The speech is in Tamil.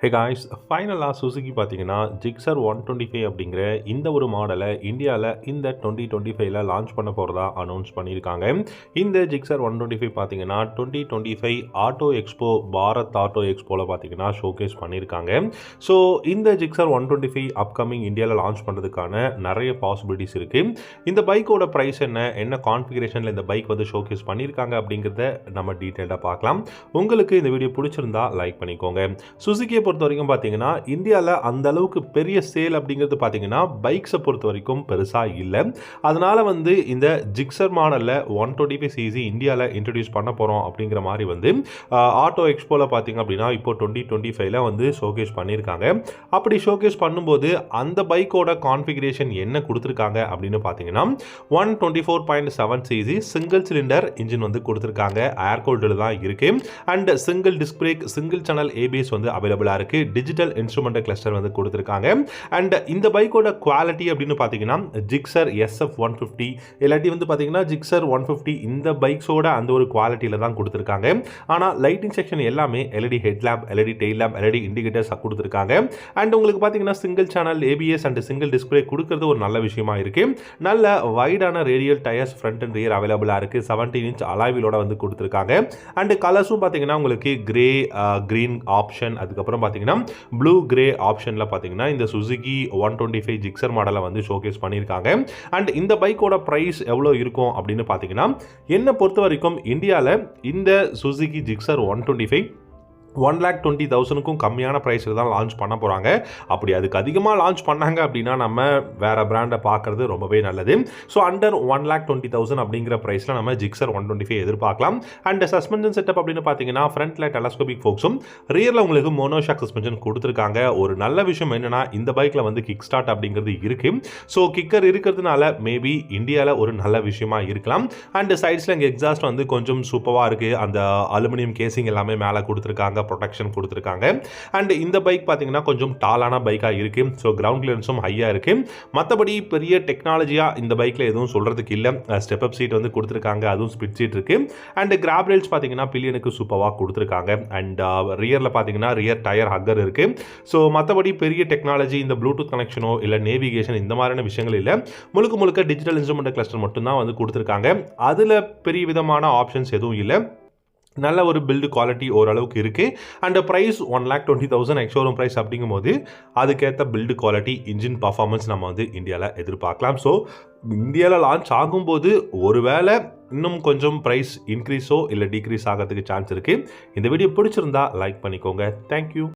ஹே காய்ஸ், ஃபைனலாக சுசுகி பார்த்தீங்கன்னா ஜிக்ஸர் 125 அப்படிங்கிற இந்த ஒரு மாடலை இந்தியாவில் இந்த 2025 லான்ச் பண்ண போகிறதா அனௌன்ஸ் பண்ணியிருக்காங்க. இந்த ஜிக்ஸர் 125 பார்த்தீங்கன்னா 2025 ஆட்டோ எக்ஸ்போ பாரத் ஆட்டோ எக்ஸ்போவில் பார்த்தீங்கன்னா ஷோகேஸ் பண்ணியிருக்காங்க. ஸோ இந்த ஜிக்ஸர் 125 அப்கமிங் இந்தியாவில் லான்ச் பண்ணுறதுக்கான நிறைய பாசிபிலிட்டிஸ் இருக்குது. இந்த பைக்கோட ப்ரைஸ் என்ன கான்ஃபிகரேஷனில் இந்த பைக் வந்து ஷோகேஸ் பண்ணியிருக்காங்க அப்படிங்கிறத நம்ம டீட்டெயிலாக பார்க்கலாம். உங்களுக்கு இந்த வீடியோ பிடிச்சிருந்தா லைக் பண்ணிக்கோங்க. சுசுகியை பொறுத்த வரைக்கும் பார்த்தீங்கன்னா இந்தியாவில் அந்த அளவுக்கு பெரிய சேல் அப்படிங்கிறது பார்த்தீங்கன்னா பைக்ஸை பொறுத்த வரைக்கும் பெருசாக இல்லை. அதனால வந்து இந்த ஜிக்ஸர் மாடலில் 125 சிசி இந்தியாவில் இன்ட்ரடியூஸ் பண்ண போகிறோம் அப்படிங்கிற மாதிரி வந்து ஆட்டோ எக்ஸ்போவில் பார்த்தீங்க அப்படின்னா இப்போ 2025 வந்து ஷோகேஸ் பண்ணியிருக்காங்க. அப்படி ஷோகேஸ் பண்ணும்போது அந்த பைக்கோட கான்ஃபிகரேஷன் என்ன கொடுத்துருக்காங்க அப்படின்னு பார்த்தீங்கன்னா 124.7 சிசி சிங்கிள் சிலிண்டர் இன்ஜின் வந்து கொடுத்துருக்காங்க. ஏர் கூல்டு தான் இருக்கு. And single disc brake, single channel ABS வந்து அவைலபிளாக இருக்கு. டிஜிட்டல் இன்ஸ்ட்ருமெண்ட் கிளஸ்டர் வந்து கொடுத்துருக்காங்க. அண்ட் இந்த பைக்கோட குவாலிட்டி அப்படின்னு பார்த்தீங்கன்னா ஜிக்ஸர் SF 150 இல்லாட்டி வந்து பார்த்தீங்கன்னா ஜிக்ஸர் 150 இந்த பைக்ஸோட அந்த ஒரு குவாலிட்டியில் தான் கொடுத்துருக்காங்க. ஆனால் லைட்டிங் செக்ஷன் எல்லாமே LED headlamp, LED tail lamp, LED indicators கொடுத்துருக்காங்க. அண்ட் உங்களுக்கு பார்த்தீங்கன்னா single channel ABS and single display கொடுக்கறது ஒரு நல்ல விஷயமா இருக்கு. நல்ல வைடான radial tyres front and rear அவைலபிளாக இருக்கு. 17 இன்ச் அலாய்விலோட வந்து கொடுத்துருக்காங்க. அண்ட் கலர்ஸும் பார்த்தீங்கன்னா உங்களுக்கு கிரே, கிரீன் ஆப்ஷன், அதுக்கப்புறம் பார்த்தீங்கன்னா ப்ளூ கிரே ஆப்ஷனில் பார்த்தீங்கன்னா இந்த சுசுகி 125 ஜிக்ஸர் மாடலை வந்து ஷோகேஸ் பண்ணியிருக்காங்க. அண்ட் இந்த பைக்கோட ப்ரைஸ் எவ்வளோ இருக்கும் அப்படின்னு பார்த்தீங்கன்னா என்னை பொறுத்த வரைக்கும் இந்தியாவில் இந்த சுசுகி ஜிக்ஸர் 125 1,20,000க்கும் கம்மியான ப்ரைஸில் தான் லான்ச் பண்ண போகிறாங்க. அப்படி அதுக்கு அதிகமாக லான்ச் பண்ணாங்க அப்படின்னா நம்ம வேறு பிராண்டை பார்க்குறது ரொம்பவே நல்லது. ஸோ அண்டர் 1,20,000 அப்படிங்கிற ப்ரைஸில் நம்ம ஜிக்ஸர் 125 எதிர்பார்க்கலாம். அண்ட் சஸ்பென்ஷன் செட்டப் அப்படின்னு பார்த்தீங்கன்னா ஃப்ரண்ட்டில் டெலஸ்கோபிக் ஃபோக்ஸும் ரியரில் உங்களுக்கு மோனோஷாக் சஸ்பென்ஷன் கொடுத்துருக்காங்க. ஒரு நல்ல விஷயம் என்னென்னா இந்த பைக்கில் வந்து கிக் ஸ்டார்ட் அப்படிங்கிறது இருக்குது. ஸோ கிக்கர் இருக்கிறதுனால மேபி இந்தியாவில் ஒரு நல்ல விஷயமா இருக்கலாம். அண்ட் சைட்ஸில் இங்கே எக்ஸாஸ்ட் வந்து கொஞ்சம் சூப்பராக இருக்குது. அந்த அலுமினியம் கேசிங் எல்லாமே மேலே கொடுத்துருக்காங்க, ப்ரொடெக்ஷன் கொடுத்துருக்காங்க. அண்ட் இந்த பைக் பார்த்தீங்கன்னா கொஞ்சம் டாலான பைக்காக இருக்கு. ஸோ கிரவுண்ட் கிளியரன்ஸும் ஹையாக இருக்கு. மற்றபடி பெரிய டெக்னாலஜியாக இந்த பைக்கில் எதுவும் சொல்கிறதுக்கு இல்லை. ஸ்டெப் அப் சீட் வந்து கொடுத்துருக்காங்க, அதுவும் ஸ்பிட் சீட் இருக்கு. அண்ட் கிராப் ரேல்ஸ் பார்த்தீங்கன்னா பில்லியனுக்கு சூப்பராக கொடுத்துருக்காங்க. அண்ட் ரியரில் பார்த்தீங்கன்னா ரியர் டயர் ஹக்கர் இருக்கு. ஸோ மற்றபடி பெரிய டெக்னாலஜி இந்த ப்ளூடூத் கனெக்ஷனோ இல்லை நேவிகேஷன் இந்த மாதிரியான விஷயங்கள் இல்லை. முழுக்க முழுக்க டிஜிட்டல் இன்ஸ்ட்ருமெண்ட் கிளஸ்டர் மட்டும்தான் வந்து கொடுத்துருக்காங்க. அதில் பெரிய விதமான ஆப்ஷன்ஸ் எதுவும் இல்லை. நல்ல ஒரு பில்டு குவாலிட்டி ஓரளவுக்கு இருக்குது. அண்ட் ப்ரைஸ் 1,20,000 எக்ஸ்ஷோரூம் ப்ரைஸ் அப்படிங்கும்போது அதுக்கேற்ற பில்டு குவாலிட்டி, இன்ஜின் பர்ஃபார்மன்ஸ் நம்ம வந்து இந்தியாவில் எதிர்பார்க்கலாம். ஸோ இந்தியாவில் லான்ச் ஆகும்போது ஒருவேளை இன்னும் கொஞ்சம் ப்ரைஸ் இன்க்ரீஸோ இல்லை டிக்ரீஸ் ஆகிறதுக்கு சான்ஸ் இருக்குது. இந்த வீடியோ பிடிச்சிருந்தா லைக் பண்ணிக்கோங்க. தேங்க்யூ.